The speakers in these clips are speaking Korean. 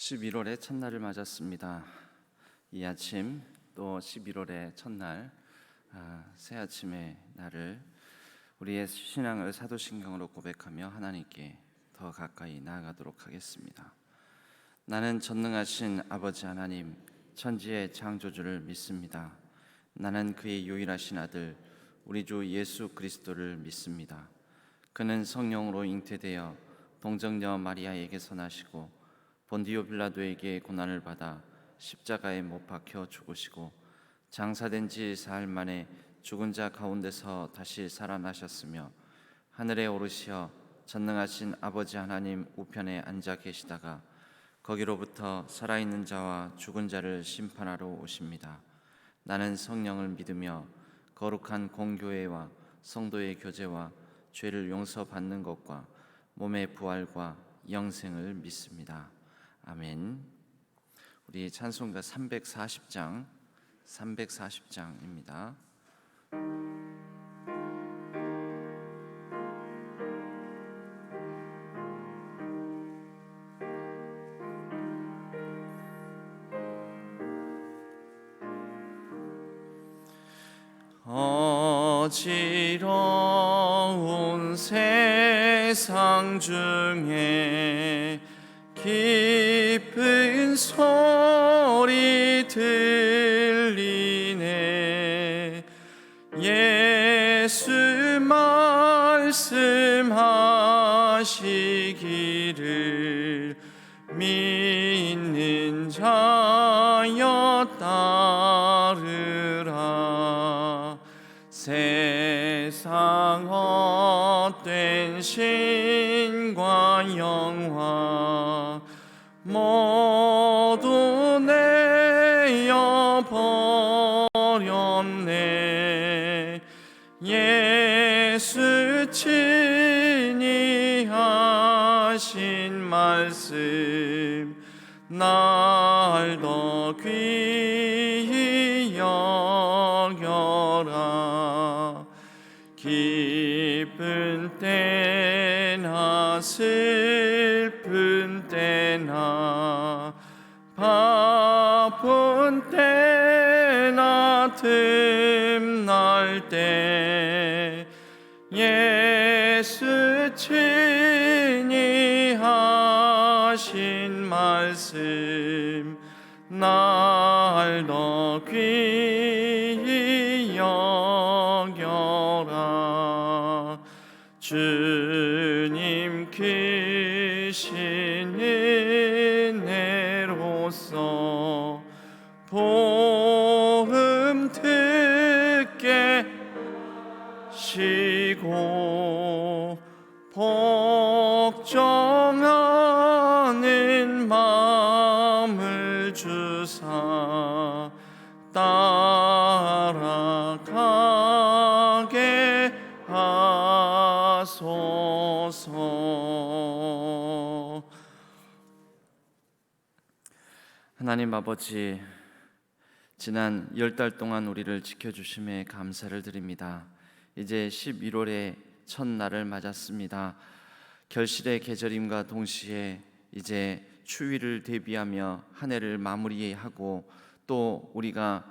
11월의 첫날을 맞았습니다. 이 아침 또 11월의 첫날, 새 아침의 날을 우리의 신앙을 사도신경으로 고백하며 하나님께 더 가까이 나아가도록 하겠습니다. 나는 전능하신 아버지 하나님, 천지의 창조주를 믿습니다. 나는 그의 유일하신 아들 우리 주 예수 그리스도를 믿습니다. 그는 성령으로 잉태되어 동정녀 마리아에게서 나시고 본디오 빌라도에게 고난을 받아 십자가에 못 박혀 죽으시고 장사된 지 사흘 만에 죽은 자 가운데서 다시 살아나셨으며 하늘에 오르시어 전능하신 아버지 하나님 우편에 앉아 계시다가 거기로부터 살아있는 자와 죽은 자를 심판하러 오십니다. 나는 성령을 믿으며 거룩한 공교회와 성도의 교제와 죄를 용서받는 것과 몸의 부활과 영생을 믿습니다. 아멘. 우리 찬송가 340장입니다. 어지러운 세상 중에 깊은 소리 들리네. 예수 말씀하시기를 믿는 자여 따르라. 세상 헛된 신과 영화 모두 내어 버렸네. 예수 친히 하신 말씀 날 더 귀히 여겨라. 기쁜 때나 슬픈 때나 바쁜 때나 틈날 때 예수 친히 하신 말씀 날 더 귀히 여겨라. 주님 크신 은혜로서 복음 듣게 하시고 복종하는 마음을 주사 따라가게 하소서. 하나님 아버지, 지난 10달 동안 우리를 지켜주심에 감사를 드립니다. 이제 11월의 첫날을 맞았습니다. 결실의 계절임과 동시에 이제 추위를 대비하며 한 해를 마무리하고 또 우리가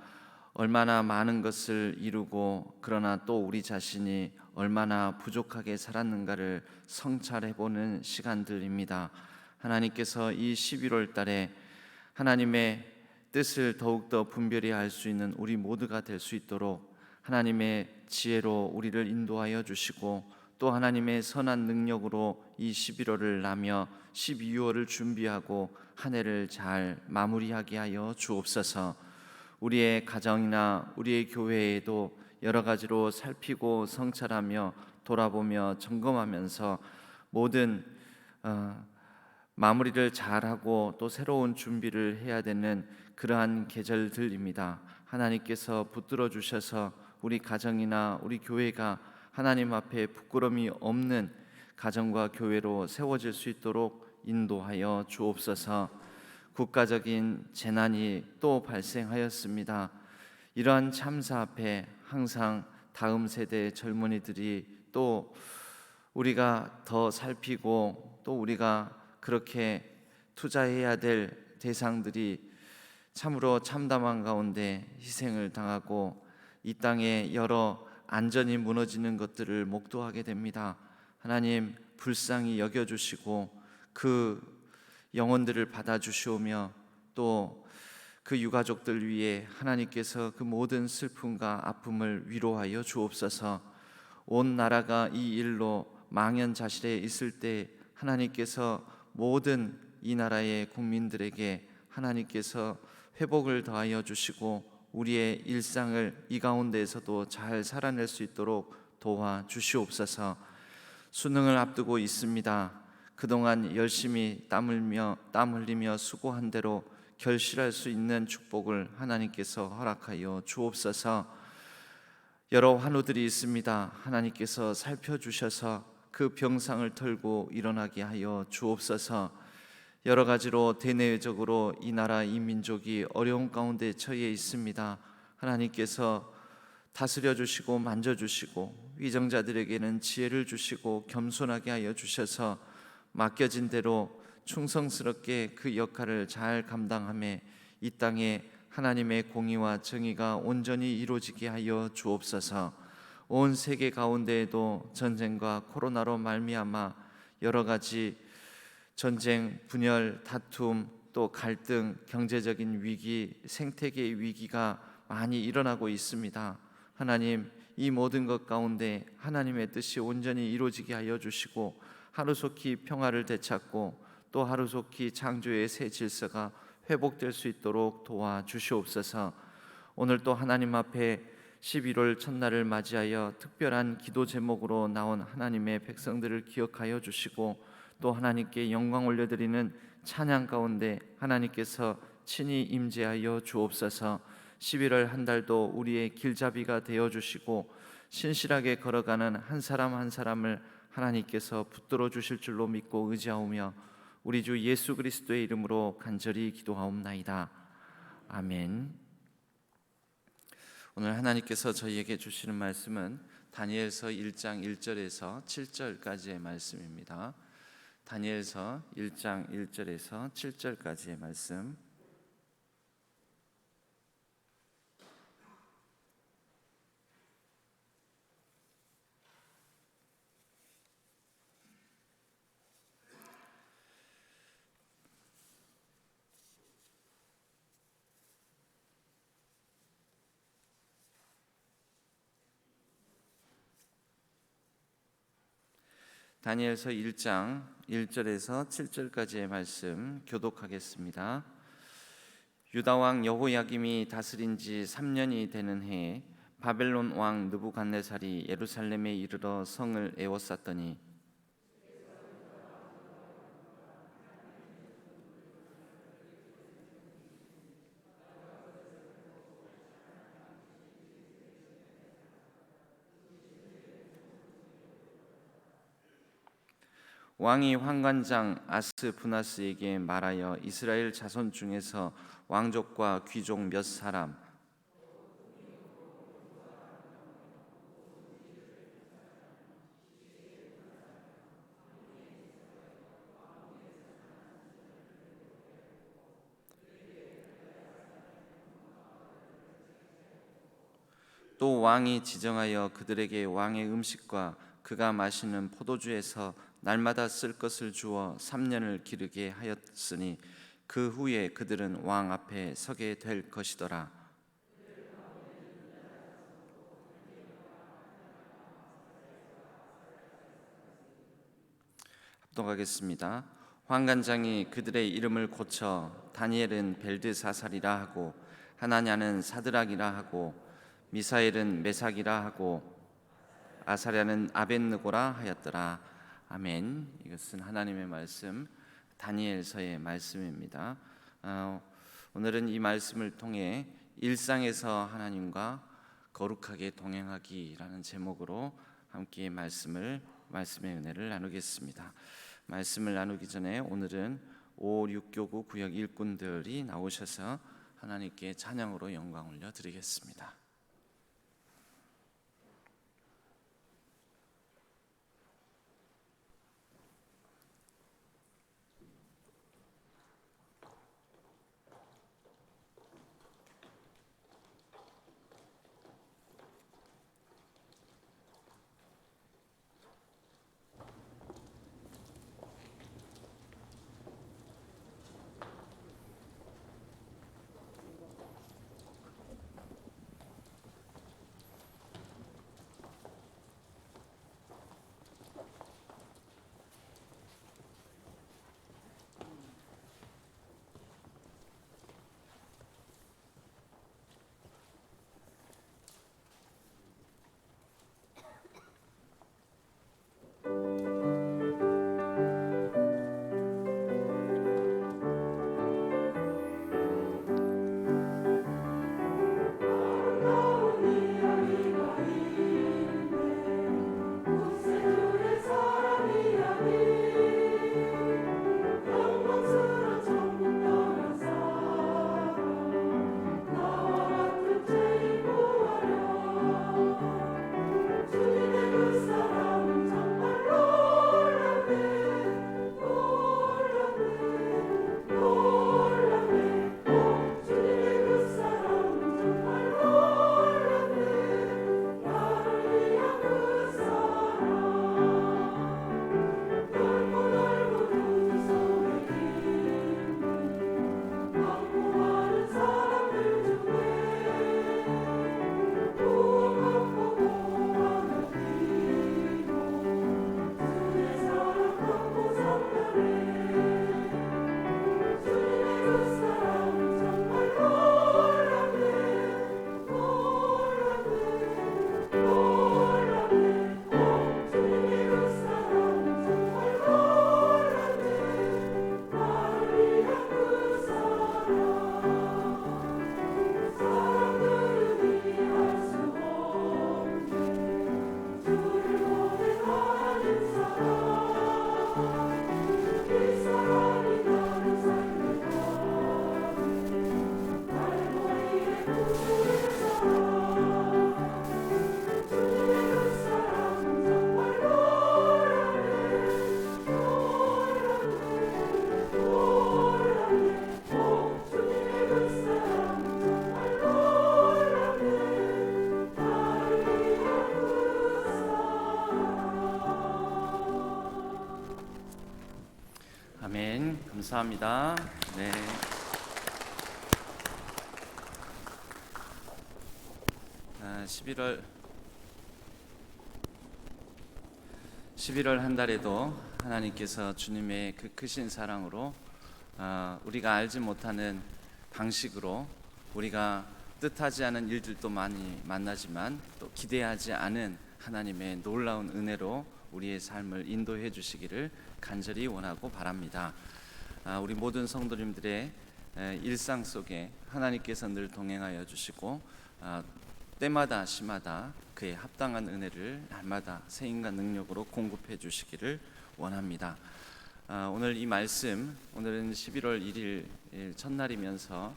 얼마나 많은 것을 이루고 그러나 또 우리 자신이 얼마나 부족하게 살았는가를 성찰해보는 시간들입니다. 하나님께서 이 11월 달에 하나님의 뜻을 더욱더 분별히 알 수 있는 우리 모두가 될 수 있도록 하나님의 지혜로 우리를 인도하여 주시고 또 하나님의 선한 능력으로 이 11월을 나며 12월을 준비하고 한 해를 잘 마무리하게 하여 주옵소서. 우리의 가정이나 우리의 교회에도 여러 가지로 살피고 성찰하며 돌아보며 점검하면서 모든 마무리를 잘하고 또 새로운 준비를 해야 되는 그러한 계절들입니다. 하나님께서 붙들어 주셔서 우리 가정이나 우리 교회가 하나님 앞에 부끄러움이 없는 가정과 교회로 세워질 수 있도록 인도하여 주옵소서. 국가적인 재난이 또 발생하였습니다. 이러한 참사 앞에 항상 다음 세대의 젊은이들이 또 우리가 더 살피고 또 우리가 그렇게 투자해야 될 대상들이 참으로 참담한 가운데 희생을 당하고 이 땅에 여러 안전이 무너지는 것들을 목도하게 됩니다. 하나님 불쌍히 여겨주시고 그 영혼들을 받아주시오며 또 그 유가족들 위해 하나님께서 그 모든 슬픔과 아픔을 위로하여 주옵소서. 온 나라가 이 일로 망연자실해 있을 때 하나님께서 모든 이 나라의 국민들에게 하나님께서 회복을 더하여 주시고 우리의 일상을 이 가운데에서도 잘 살아낼 수 있도록 도와주시옵소서. 수능을 앞두고 있습니다. 그동안 열심히 땀 흘리며 수고한 대로 결실할 수 있는 축복을 하나님께서 허락하여 주옵소서. 여러 환우들이 있습니다. 하나님께서 살펴주셔서 그 병상을 털고 일어나게 하여 주옵소서. 여러 가지로 대내적으로 이 나라 이 민족이 어려운 가운데 처해 있습니다. 하나님께서 다스려 주시고 만져 주시고 위정자들에게는 지혜를 주시고 겸손하게 하여 주셔서 맡겨진 대로 충성스럽게 그 역할을 잘 감당하며 이 땅에 하나님의 공의와 정의가 온전히 이루어지게 하여 주옵소서. 온 세계 가운데에도 전쟁과 코로나로 말미암아 여러 가지 전쟁, 분열, 다툼, 또 갈등, 경제적인 위기, 생태계의 위기가 많이 일어나고 있습니다. 하나님, 이 모든 것 가운데 하나님의 뜻이 온전히 이루어지게 하여 주시고 하루속히 평화를 되찾고 또 하루속히 창조의 새 질서가 회복될 수 있도록 도와주시옵소서. 오늘 또 하나님 앞에 11월 첫날을 맞이하여 특별한 기도 제목으로 나온 하나님의 백성들을 기억하여 주시고 또 하나님께 영광 올려드리는 찬양 가운데 하나님께서 친히 임재하여 주옵소서. 11월 한 달도 우리의 길잡이가 되어 주시고 신실하게 걸어가는 한 사람 한 사람을 하나님께서 붙들어 주실 줄로 믿고 의지하오며 우리 주 예수 그리스도의 이름으로 간절히 기도하옵나이다. 아멘. 오늘 하나님께서 저희에게 주시는 말씀은 다니엘서 1장 1절에서 7절까지의 말씀입니다. 다니엘서 1장 1절에서 7절까지의 말씀. 다니엘서 1장 1절에서 7절까지의 말씀 교독하겠습니다. 유다 왕 여호야김이 다스린 지 3년이 되는 해에 바벨론 왕 느부갓네살이 예루살렘에 이르러 성을 에워쌌더니 왕이 환관장 아스부나스에게 말하여 이스라엘 자손 중에서 왕족과 귀족 몇 사람 또 왕이 지정하여 그들에게 왕의 음식과 그가 마시는 포도주에서 날마다 쓸 것을 주어 3년을 기르게 하였으니 그 후에 그들은 왕 앞에 서게 될 것이더라. 합독하겠습니다. 환관장이 그들의 이름을 고쳐 다니엘은 벨드사살이라 하고 하나냐는 사드락이라 하고 미사엘은 메삭이라 하고 아사랴는 아벳느고라 하였더라. 아멘. 이것은 하나님의 말씀 다니엘서의 말씀입니다. 오늘은 이 말씀을 통해 일상에서 하나님과 거룩하게 동행하기라는 제목으로 함께 말씀의 은혜를 나누겠습니다. 말씀을 나누기 전에 오늘은 5, 6교구 구역 일꾼들이 나오셔서 하나님께 찬양으로 영광 올려 드리겠습니다. 아멘. 감사합니다. 네. 11월 한 달에도 하나님께서 주님의 그 크신 사랑으로 우리가 알지 못하는 방식으로 우리가 뜻하지 않은 일들도 많이 만나지만 또 기대하지 않은 하나님의 놀라운 은혜로 우리의 삶을 인도해 주시기를 간절히 원하고 바랍니다. 우리 모든 성도님들의 일상 속에 하나님께서 늘 동행하여 주시고 때마다 시마다 그의 합당한 은혜를 날마다 세임과 능력으로 공급해 주시기를 원합니다. 오늘 이 말씀, 오늘은 11월 1일 첫날이면서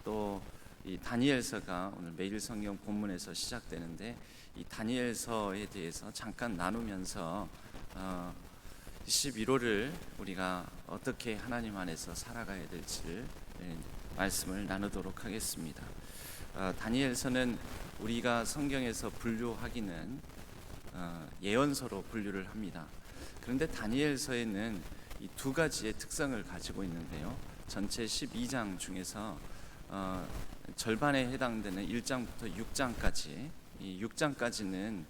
또 이 다니엘서가 오늘 매일 성경 본문에서 시작되는데, 이 다니엘서에 대해서 잠깐 나누면서 11월을 우리가 어떻게 하나님 안에서 살아가야 될지를 말씀을 나누도록 하겠습니다. 다니엘서는 우리가 성경에서 분류하기는 예언서로 분류를 합니다. 그런데 다니엘서에는 이 두 가지의 특성을 가지고 있는데요, 전체 12장 중에서 절반에 해당되는 1장부터 6장까지, 이 6장까지는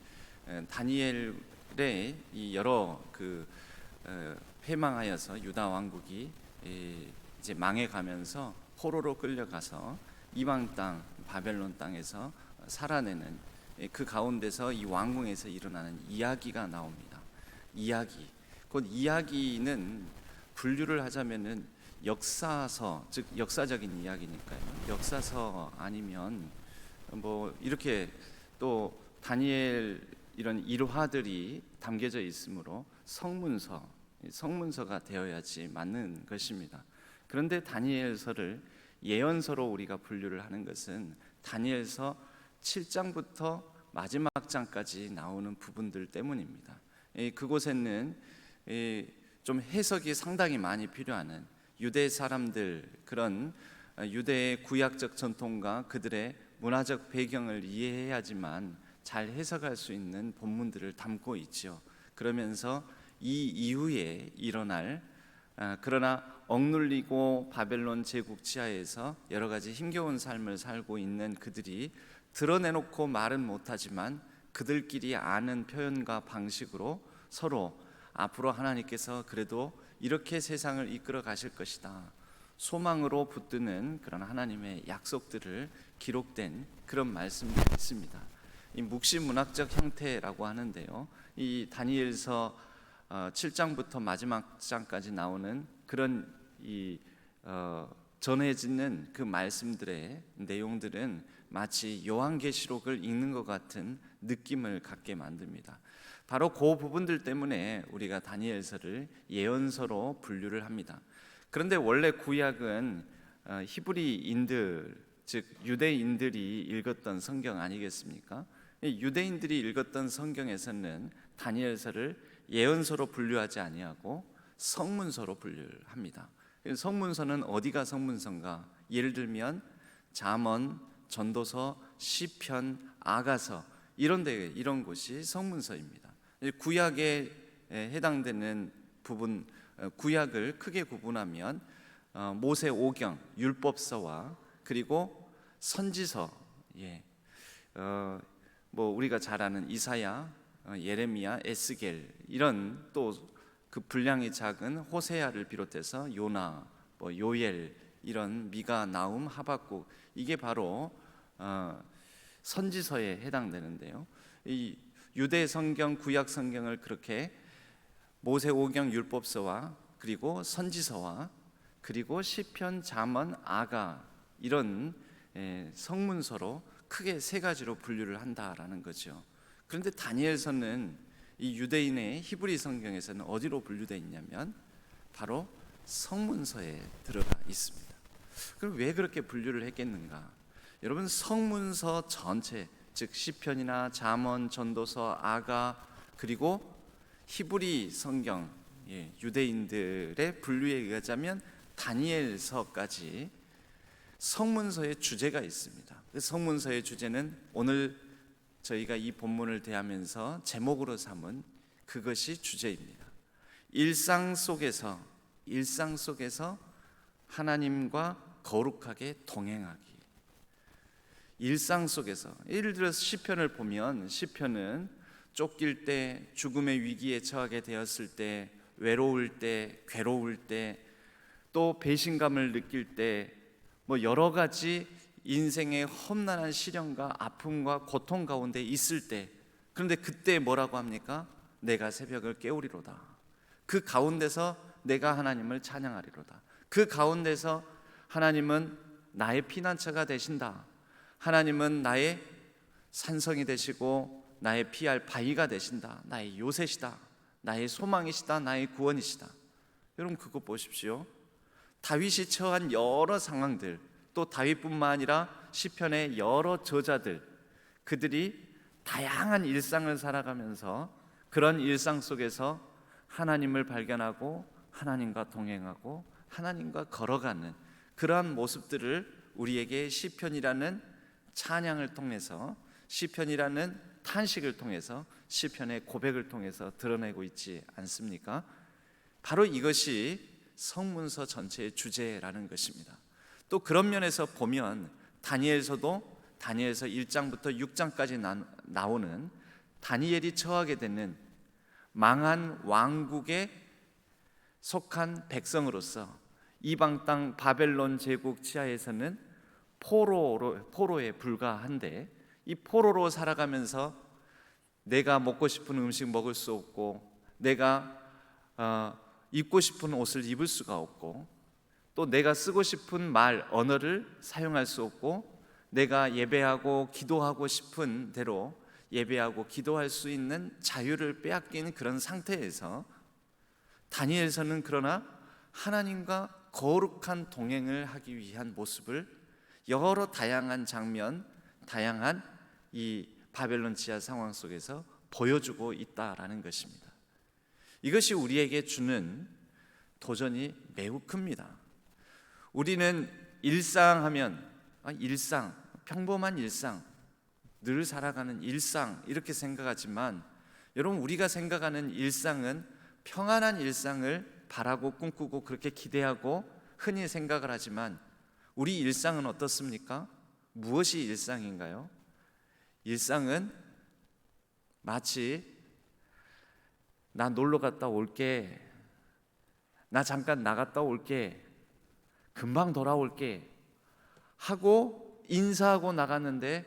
다니엘의 이 여러 패망하여서 유다 왕국이 이제 망해가면서 포로로 끌려가서 이방 땅 바벨론 땅에서 살아내는 그 가운데서 이 왕궁에서 일어나는 이야기가 나옵니다. 이야기, 곧 이야기는 분류를 하자면은 역사서, 즉 역사적인 이야기니까요. 역사서 아니면 뭐 이렇게 또 다니엘 이런 일화들이 담겨져 있으므로 성문서가 되어야지 맞는 것입니다. 그런데 다니엘서를 예언서로 우리가 분류를 하는 것은 다니엘서 7장부터 마지막 장까지 나오는 부분들 때문입니다. 그곳에는 좀 해석이 상당히 많이 필요한 유대 사람들, 그런 유대의 구약적 전통과 그들의 문화적 배경을 이해해야지만 잘 해석할 수 있는 본문들을 담고 있죠. 그러면서 이 이후에 일어날 그러나 억눌리고 바벨론 제국 지하에서 여러 가지 힘겨운 삶을 살고 있는 그들이 드러내놓고 말은 못하지만 그들끼리 아는 표현과 방식으로 서로 앞으로 하나님께서 그래도 이렇게 세상을 이끌어 가실 것이다, 소망으로 붙드는 그런 하나님의 약속들을 기록된 그런 말씀들이 있습니다. 이 묵시문학적 형태라고 하는데요, 이 다니엘서 7장부터 마지막 장까지 나오는 그런 전해지는 그 말씀들의 내용들은 마치 요한계시록을 읽는 것 같은 느낌을 갖게 만듭니다. 바로 그 부분들 때문에 우리가 다니엘서를 예언서로 분류를 합니다. 그런데 원래 구약은 히브리인들, 즉 유대인들이 읽었던 성경 아니겠습니까? 유대인들이 읽었던 성경에서는 다니엘서를 예언서로 분류하지 아니하고 성문서로 분류를 합니다. 성문서는 어디가 성문서인가? 예를 들면 잠언, 전도서, 시편, 아가서 이런 곳이 성문서입니다. 구약에 해당되는 부분, 구약을 크게 구분하면 모세오경, 율법서와 그리고 선지서, 뭐 우리가 잘 아는 이사야, 예레미야, 에스겔, 이런 또 그 분량이 작은 호세아를 비롯해서 요나, 요엘, 이런 미가, 나움, 하박국, 이게 바로 선지서에 해당되는데요, 이 유대 성경, 구약 성경을 그렇게 모세오경, 율법서와 그리고 선지서와 그리고 시편, 잠언, 아가, 이런 성문서로 크게 세 가지로 분류를 한다라는 거죠. 그런데 다니엘서는 이 유대인의 히브리 성경에서는 어디로 분류되어 있냐면 바로 성문서에 들어가 있습니다. 그럼 왜 그렇게 분류를 했겠는가? 여러분, 성문서 전체, 즉 시편이나 잠언, 전도서, 아가, 그리고 히브리 성경, 유대인들의 분류에 의하자면 다니엘서까지 성문서의 주제가 있습니다. 그 성문서의 주제는 오늘 저희가 이 본문을 대하면서 제목으로 삼은 그것이 주제입니다. 일상 속에서 일상 속에서 하나님과 거룩하게 동행하기. 일상 속에서, 예를 들어서 시편을 보면, 시편은 쫓길 때, 죽음의 위기에 처하게 되었을 때, 외로울 때, 괴로울 때, 또 배신감을 느낄 때, 여러 가지 인생의 험난한 시련과 아픔과 고통 가운데 있을 때, 그런데 그때 뭐라고 합니까? 내가 새벽을 깨우리로다. 그 가운데서 내가 하나님을 찬양하리로다. 그 가운데서 하나님은 나의 피난처가 되신다. 하나님은 나의 산성이 되시고 나의 피할 바위가 되신다. 나의 요새시다. 나의 소망이시다. 나의 구원이시다. 여러분, 그거 보십시오. 다윗이 처한 여러 상황들, 또 다윗뿐만 아니라 시편의 여러 저자들, 그들이 다양한 일상을 살아가면서 그런 일상 속에서 하나님을 발견하고 하나님과 동행하고 하나님과 걸어가는 그러한 모습들을 우리에게 시편이라는 찬양을 통해서, 시편이라는 탄식을 통해서, 시편의 고백을 통해서 드러내고 있지 않습니까? 바로 이것이 성문서 전체의 주제라는 것입니다. 또 그런 면에서 보면 다니엘서도, 다니엘서 1장부터 6장까지 나오는 다니엘이 처하게 되는 망한 왕국에 속한 백성으로서 이방 땅 바벨론 제국 치하에서는 포로에 불과한데, 이 포로로 살아가면서 내가 먹고 싶은 음식 먹을 수 없고, 내가 입고 싶은 옷을 입을 수가 없고, 또 내가 쓰고 싶은 말, 언어를 사용할 수 없고, 내가 예배하고 기도하고 싶은 대로 예배하고 기도할 수 있는 자유를 빼앗긴 그런 상태에서 다니엘서는 그러나 하나님과 거룩한 동행을 하기 위한 모습을 여러 다양한 장면, 다양한 이 바벨론 지하 상황 속에서 보여주고 있다라는 것입니다. 이것이 우리에게 주는 도전이 매우 큽니다. 우리는 일상하면 일상, 평범한 일상, 늘 살아가는 일상 이렇게 생각하지만, 여러분, 우리가 생각하는 일상은 평안한 일상을 바라고 꿈꾸고 그렇게 기대하고 흔히 생각을 하지만, 우리 일상은 어떻습니까? 무엇이 일상인가요? 일상은 마치 나 놀러 갔다 올게, 나 잠깐 나갔다 올게, 금방 돌아올게 하고 인사하고 나갔는데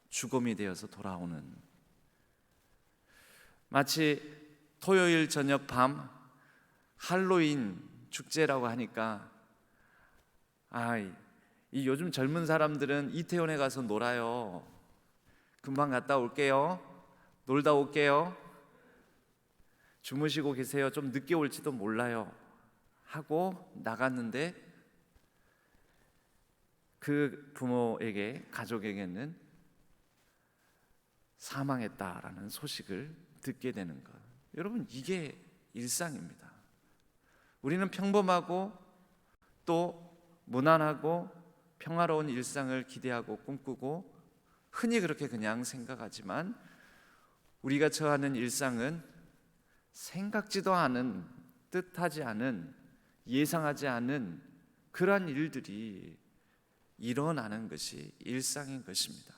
죽음이 되어서 돌아오는, 마치 토요일 저녁 밤 할로윈 축제라고 하니까 이 요즘 젊은 사람들은 이태원에 가서 놀아요. 금방 갔다 올게요. 놀다 올게요. 주무시고 계세요. 좀 늦게 올지도 몰라요. 하고 나갔는데 그 부모에게, 가족에게는 사망했다라는 소식을 듣게 되는 것. 여러분, 이게 일상입니다. 우리는 평범하고 또 무난하고 평화로운 일상을 기대하고 꿈꾸고 흔히 그렇게 그냥 생각하지만, 우리가 처하는 일상은 생각지도 않은, 뜻하지 않은, 예상하지 않은 그러한 일들이 일어나는 것이 일상인 것입니다.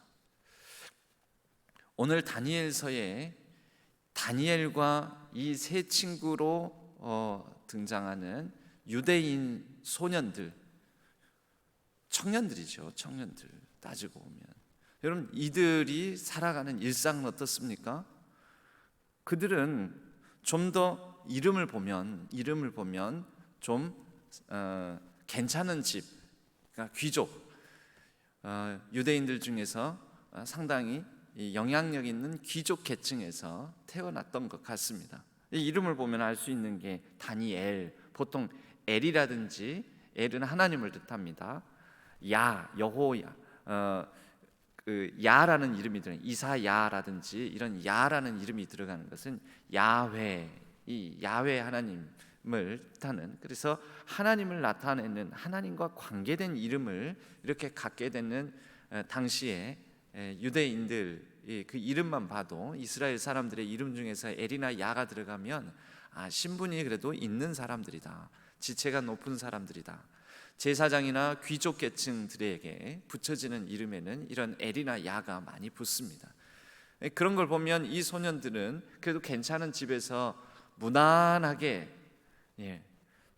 오늘 다니엘서에 다니엘과 이 세 친구로 등장하는 유대인 소년들, 청년들이죠. 청년들 따지고 보면, 여러분, 이들이 살아가는 일상은 어떻습니까? 그들은 좀 더 이름을 보면 좀 괜찮은 집, 그러니까 귀족, 유대인들 중에서 상당히 영향력 있는 귀족 계층에서 태어났던 것 같습니다. 이 이름을 보면 알 수 있는 게 다니엘, 보통 엘이라든지, 엘은 하나님을 뜻합니다. 여호야, 야라는 이름이 들어가는, 이사야라든지 이런 야라는 이름이 들어가는 것은 야훼, 이 야훼 하나님을 뜻하는, 그래서 하나님을 나타내는, 하나님과 관계된 이름을 이렇게 갖게 되는 당시에 유대인들, 그 이름만 봐도 이스라엘 사람들의 이름 중에서 엘이나 야가 들어가면 신분이 그래도 있는 사람들이다, 지체가 높은 사람들이다. 제사장이나 귀족 계층들에게 붙여지는 이름에는 이런 엘이나 야가 많이 붙습니다. 그런 걸 보면 이 소년들은 그래도 괜찮은 집에서 무난하게,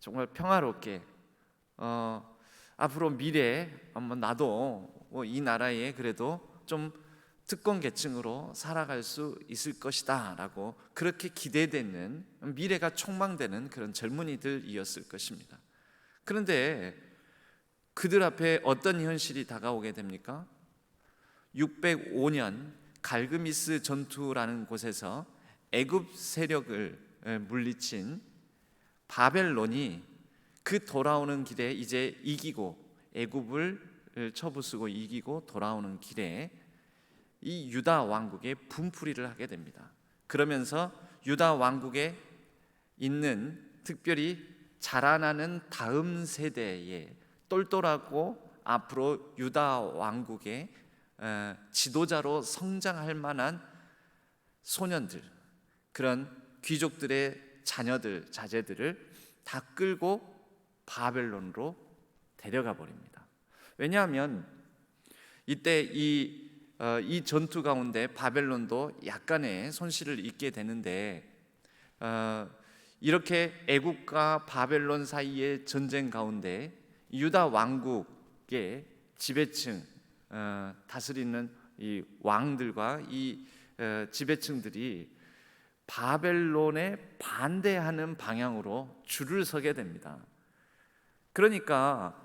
정말 평화롭게 앞으로 미래에 나도 이 나라에 그래도 좀 특권 계층으로 살아갈 수 있을 것이다 라고 그렇게 기대되는, 미래가 촉망되는 그런 젊은이들이었을 것입니다. 그런데 그들 앞에 어떤 현실이 다가오게 됩니까? 605년 갈그미스 전투라는 곳에서 애굽 세력을 물리친 바벨론이 그 돌아오는 길에 이제 이기고, 애굽을 쳐부수고 이기고 돌아오는 길에 이 유다 왕국에 분풀이를 하게 됩니다. 그러면서 유다 왕국에 있는, 특별히 자라나는 다음 세대에 똘똘하고 앞으로 유다 왕국의 지도자로 성장할 만한 소년들, 그런 귀족들의 자녀들, 자제들을 다 끌고 바벨론으로 데려가 버립니다. 왜냐하면 이때 이 전투 가운데 바벨론도 약간의 손실을 입게 되는데, 이렇게 애국과 바벨론 사이의 전쟁 가운데 유다 왕국의 지배층, 다스리는 이 왕들과 이 지배층들이 바벨론에 반대하는 방향으로 줄을 서게 됩니다. 그러니까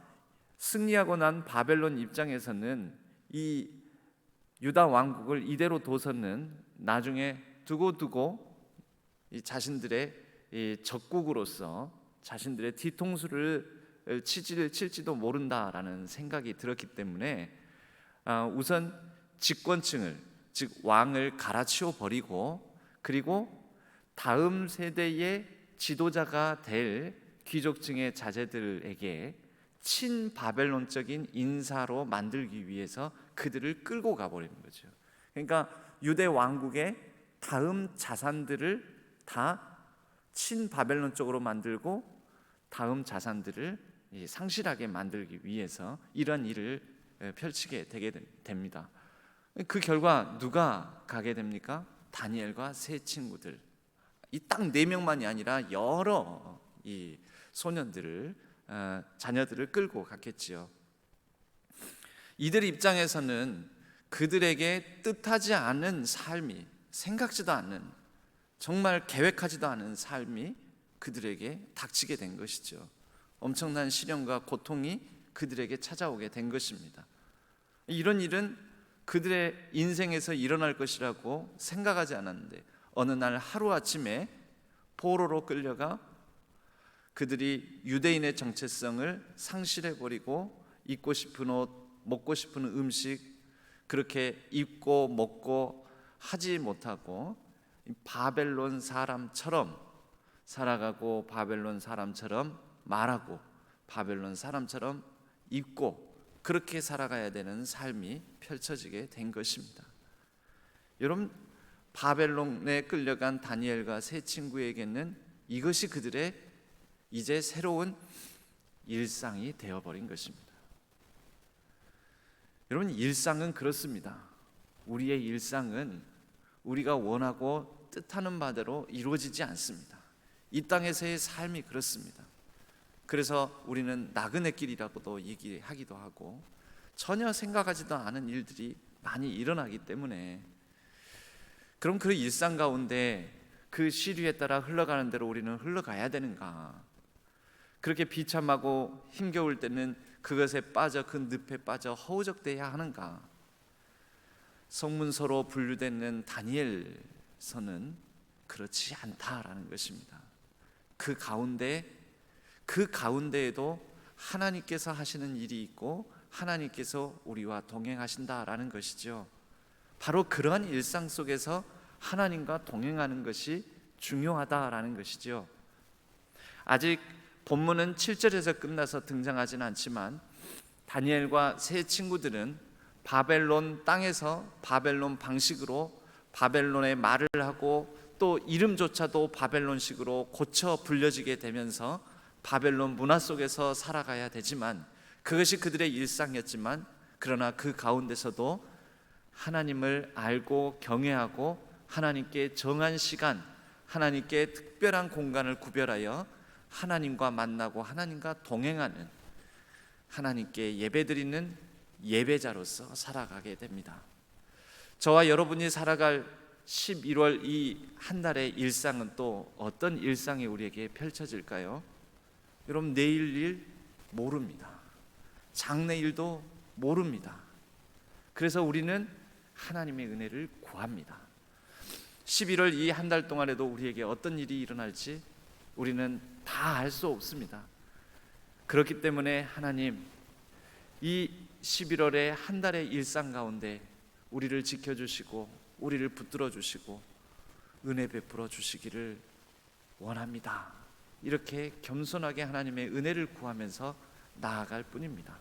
승리하고 난 바벨론 입장에서는 이 유다 왕국을 이대로 둬서는 나중에 두고두고 이 자신들의 이 적국으로서 자신들의 뒤통수를 칠지도 모른다라는 생각이 들었기 때문에 우선 직권층을, 즉 왕을 갈아치워 버리고, 그리고 다음 세대의 지도자가 될 귀족층의 자제들에게 친바벨론적인 인사로 만들기 위해서 그들을 끌고 가버리는 거죠. 그러니까 유대 왕국의 다음 자산들을 다 친바벨론 쪽으로 만들고 다음 자산들을 상실하게 만들기 위해서 이런 일을 펼치게 되게 됩니다. 그 결과 누가 가게 됩니까? 다니엘과 세 친구들, 이 딱 4명만이 아니라 여러 이 소년들을, 자녀들을 끌고 갔겠지요. 이들 입장에서는 그들에게 뜻하지 않은 삶이, 생각지도 않는, 정말 계획하지도 않은 삶이 그들에게 닥치게 된 것이죠. 엄청난 시련과 고통이 그들에게 찾아오게 된 것입니다. 이런 일은 그들의 인생에서 일어날 것이라고 생각하지 않았는데 어느 날 하루아침에 포로로 끌려가 그들이 유대인의 정체성을 상실해버리고 입고 싶은 옷, 먹고 싶은 음식 그렇게 입고 먹고 하지 못하고 바벨론 사람처럼 살아가고 바벨론 사람처럼 말하고 바벨론 사람처럼 입고 그렇게 살아가야 되는 삶이 펼쳐지게 된 것입니다. 여러분, 바벨론에 끌려간 다니엘과 세 친구에게는 이것이 그들의 이제 새로운 일상이 되어버린 것입니다. 여러분, 일상은 그렇습니다. 우리의 일상은 우리가 원하고 뜻하는 바대로 이루어지지 않습니다. 이 땅에서의 삶이 그렇습니다. 그래서 우리는 나그네 길이라고도 얘기하기도 하고 전혀 생각하지도 않은 일들이 많이 일어나기 때문에, 그럼 그 일상 가운데 그 시류에 따라 흘러가는 대로 우리는 흘러가야 되는가? 그렇게 비참하고 힘겨울 때는 그것에 빠져, 그 늪에 빠져 허우적대야 하는가? 성문서로 분류되는 다니엘서는 그렇지 않다라는 것입니다. 그 가운데에도 하나님께서 하시는 일이 있고 하나님께서 우리와 동행하신다라는 것이죠. 바로 그러한 일상 속에서 하나님과 동행하는 것이 중요하다라는 것이죠. 아직 본문은 7절에서 끝나서 등장하지는 않지만 다니엘과 세 친구들은 바벨론 땅에서 바벨론 방식으로 바벨론의 말을 하고 또 이름조차도 바벨론식으로 고쳐 불려지게 되면서 바벨론 문화 속에서 살아가야 되지만, 그것이 그들의 일상이었지만, 그러나 그 가운데서도 하나님을 알고 경외하고 하나님께 정한 시간, 하나님께 특별한 공간을 구별하여 하나님과 만나고 하나님과 동행하는, 하나님께 예배드리는 예배자로서 살아가게 됩니다. 저와 여러분이 살아갈 11월 이 한 달의 일상은 또 어떤 일상이 우리에게 펼쳐질까요? 여러분, 내일 일 모릅니다. 장래일도 모릅니다. 그래서 우리는 하나님의 은혜를 구합니다. 11월 이 한 달 동안에도 우리에게 어떤 일이 일어날지 우리는 다 알 수 없습니다. 그렇기 때문에 하나님, 이 11월의 한 달의 일상 가운데 우리를 지켜주시고 우리를 붙들어 주시고 은혜 베풀어 주시기를 원합니다. 이렇게 겸손하게 하나님의 은혜를 구하면서 나아갈 뿐입니다.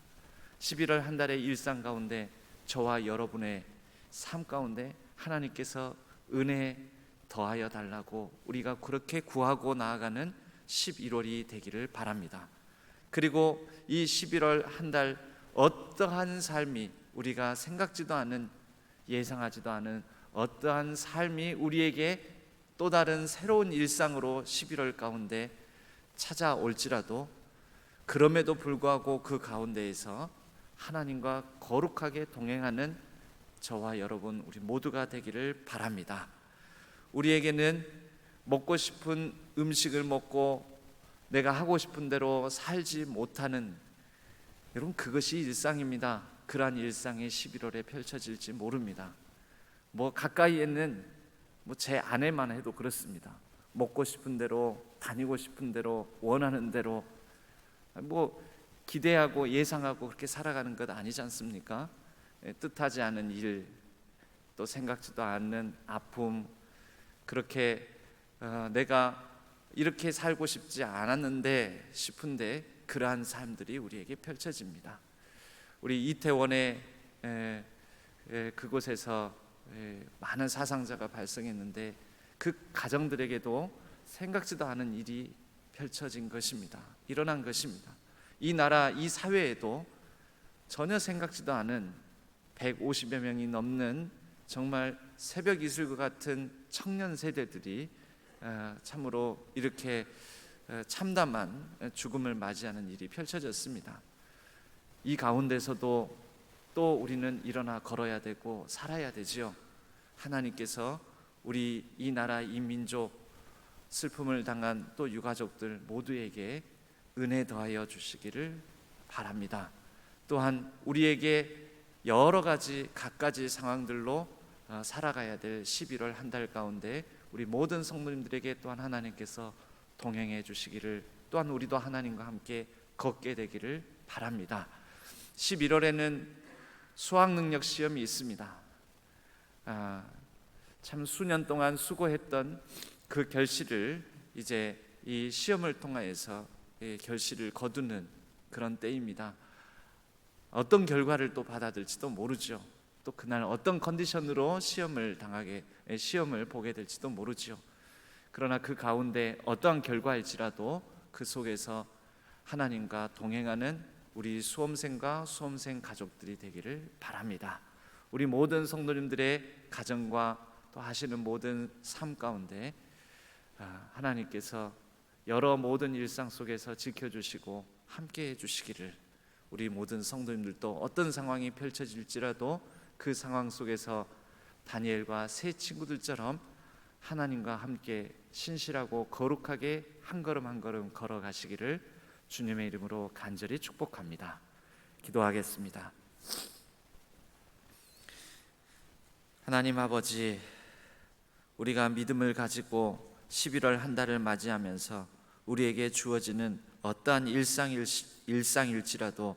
11월 한 달의 일상 가운데 저와 여러분의 삶 가운데 하나님께서 은혜 더하여 달라고 우리가 그렇게 구하고 나아가는 11월이 되기를 바랍니다. 그리고 이 11월 한 달 어떠한 삶이, 우리가 생각지도 않은, 예상하지도 않은 어떠한 삶이 우리에게 또 다른 새로운 일상으로 11월 가운데 찾아올지라도, 그럼에도 불구하고 그 가운데에서 하나님과 거룩하게 동행하는 저와 여러분, 우리 모두가 되기를 바랍니다. 우리에게는 먹고 싶은 음식을 먹고 내가 하고 싶은 대로 살지 못하는, 여러분, 그것이 일상입니다. 그러한 일상이 11월에 펼쳐질지 모릅니다. 가까이에는 제 아내만 해도 그렇습니다. 먹고 싶은 대로, 다니고 싶은 대로, 원하는 대로 기대하고 예상하고 그렇게 살아가는 것 아니지 않습니까? 뜻하지 않은 일, 또 생각지도 않는 아픔, 그렇게 내가 이렇게 살고 싶지 않았는데 싶은데 그러한 삶들이 우리에게 펼쳐집니다. 우리 이태원의 그곳에서 많은 사상자가 발생했는데 그 가정들에게도 생각지도 않은 일이 펼쳐진 것입니다. 일어난 것입니다. 이 나라, 이 사회에도 전혀 생각지도 않은 150여 명이 넘는 정말 새벽 이슬과 같은 청년 세대들이 참으로 이렇게 참담한 죽음을 맞이하는 일이 펼쳐졌습니다. 이 가운데서도 또 우리는 일어나 걸어야 되고 살아야 되지요. 하나님께서 우리 이 나라, 이 민족, 슬픔을 당한 또 유가족들 모두에게 은혜 더하여 주시기를 바랍니다. 또한 우리에게 여러 가지 갖가지 상황들로 살아가야 될 11월 한 달 가운데 우리 모든 성도님들에게 또한 하나님께서 동행해 주시기를, 또한 우리도 하나님과 함께 걷게 되기를 바랍니다. 11월에는 수학능력 시험이 있습니다. 참 수년 동안 수고했던 그 결실을 이제 이 시험을 통하여서 결실을 거두는 그런 때입니다. 어떤 결과를 또 받아들일지도 모르죠. 또 그날 어떤 컨디션으로 시험을 보게 될지도 모르죠. 그러나 그 가운데 어떠한 결과일지라도 그 속에서 하나님과 동행하는 우리 수험생과 수험생 가족들이 되기를 바랍니다. 우리 모든 성도님들의 가정과 또 하시는 모든 삶 가운데 하나님께서 여러 모든 일상 속에서 지켜주시고 함께해 주시기를, 우리 모든 성도님들도 어떤 상황이 펼쳐질지라도 그 상황 속에서 다니엘과 세 친구들처럼 하나님과 함께 신실하고 거룩하게 한 걸음 한 걸음 걸어가시기를 주님의 이름으로 간절히 축복합니다. 기도하겠습니다. 하나님 아버지, 우리가 믿음을 가지고 11월 한 달을 맞이하면서 우리에게 주어지는 어떠한 일상일지라도,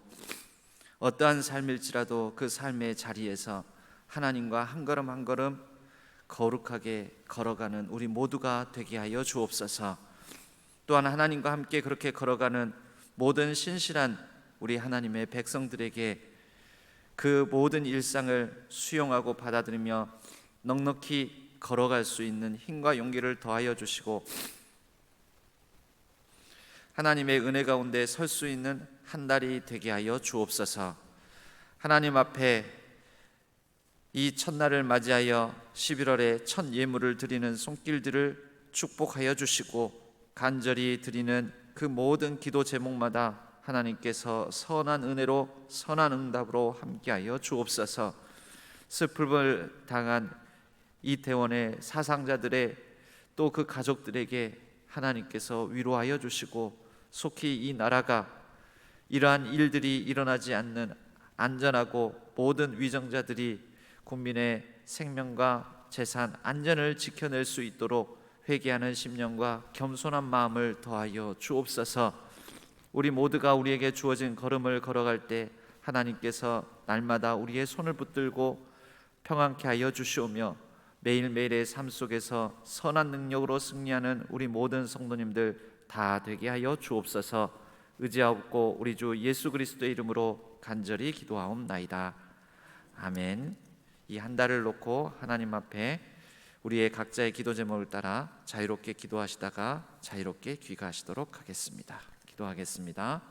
어떠한 삶일지라도 그 삶의 자리에서 하나님과 한 걸음 한 걸음 거룩하게 걸어가는 우리 모두가 되게 하여 주옵소서. 또한 하나님과 함께 그렇게 걸어가는 모든 신실한 우리 하나님의 백성들에게 그 모든 일상을 수용하고 받아들이며 넉넉히 걸어갈 수 있는 힘과 용기를 더하여 주시고 하나님의 은혜 가운데 설 수 있는 한 달이 되게 하여 주옵소서. 하나님 앞에 이 첫날을 맞이하여 11월에 첫 예물을 드리는 손길들을 축복하여 주시고 간절히 드리는 그 모든 기도 제목마다 하나님께서 선한 은혜로 선한 응답으로 함께하여 주옵소서. 슬픔을 당한 이태원의 사상자들의 또 그 가족들에게 하나님께서 위로하여 주시고 속히 이 나라가 이러한 일들이 일어나지 않는 안전하고 모든 위정자들이 국민의 생명과 재산 안전을 지켜낼 수 있도록 회개하는 심령과 겸손한 마음을 더하여 주옵소서. 우리 모두가 우리에게 주어진 걸음을 걸어갈 때 하나님께서 날마다 우리의 손을 붙들고 평안케 하여 주시오며 매일매일의 삶 속에서 선한 능력으로 승리하는 우리 모든 성도님들 다 되게 하여 주옵소서. 의지하옵고 우리 주 예수 그리스도의 이름으로 간절히 기도하옵나이다. 아멘. 이 한 달을 놓고 하나님 앞에 우리의 각자의 기도 제목을 따라 자유롭게 기도하시다가 자유롭게 귀가하시도록 하겠습니다. 기도하겠습니다.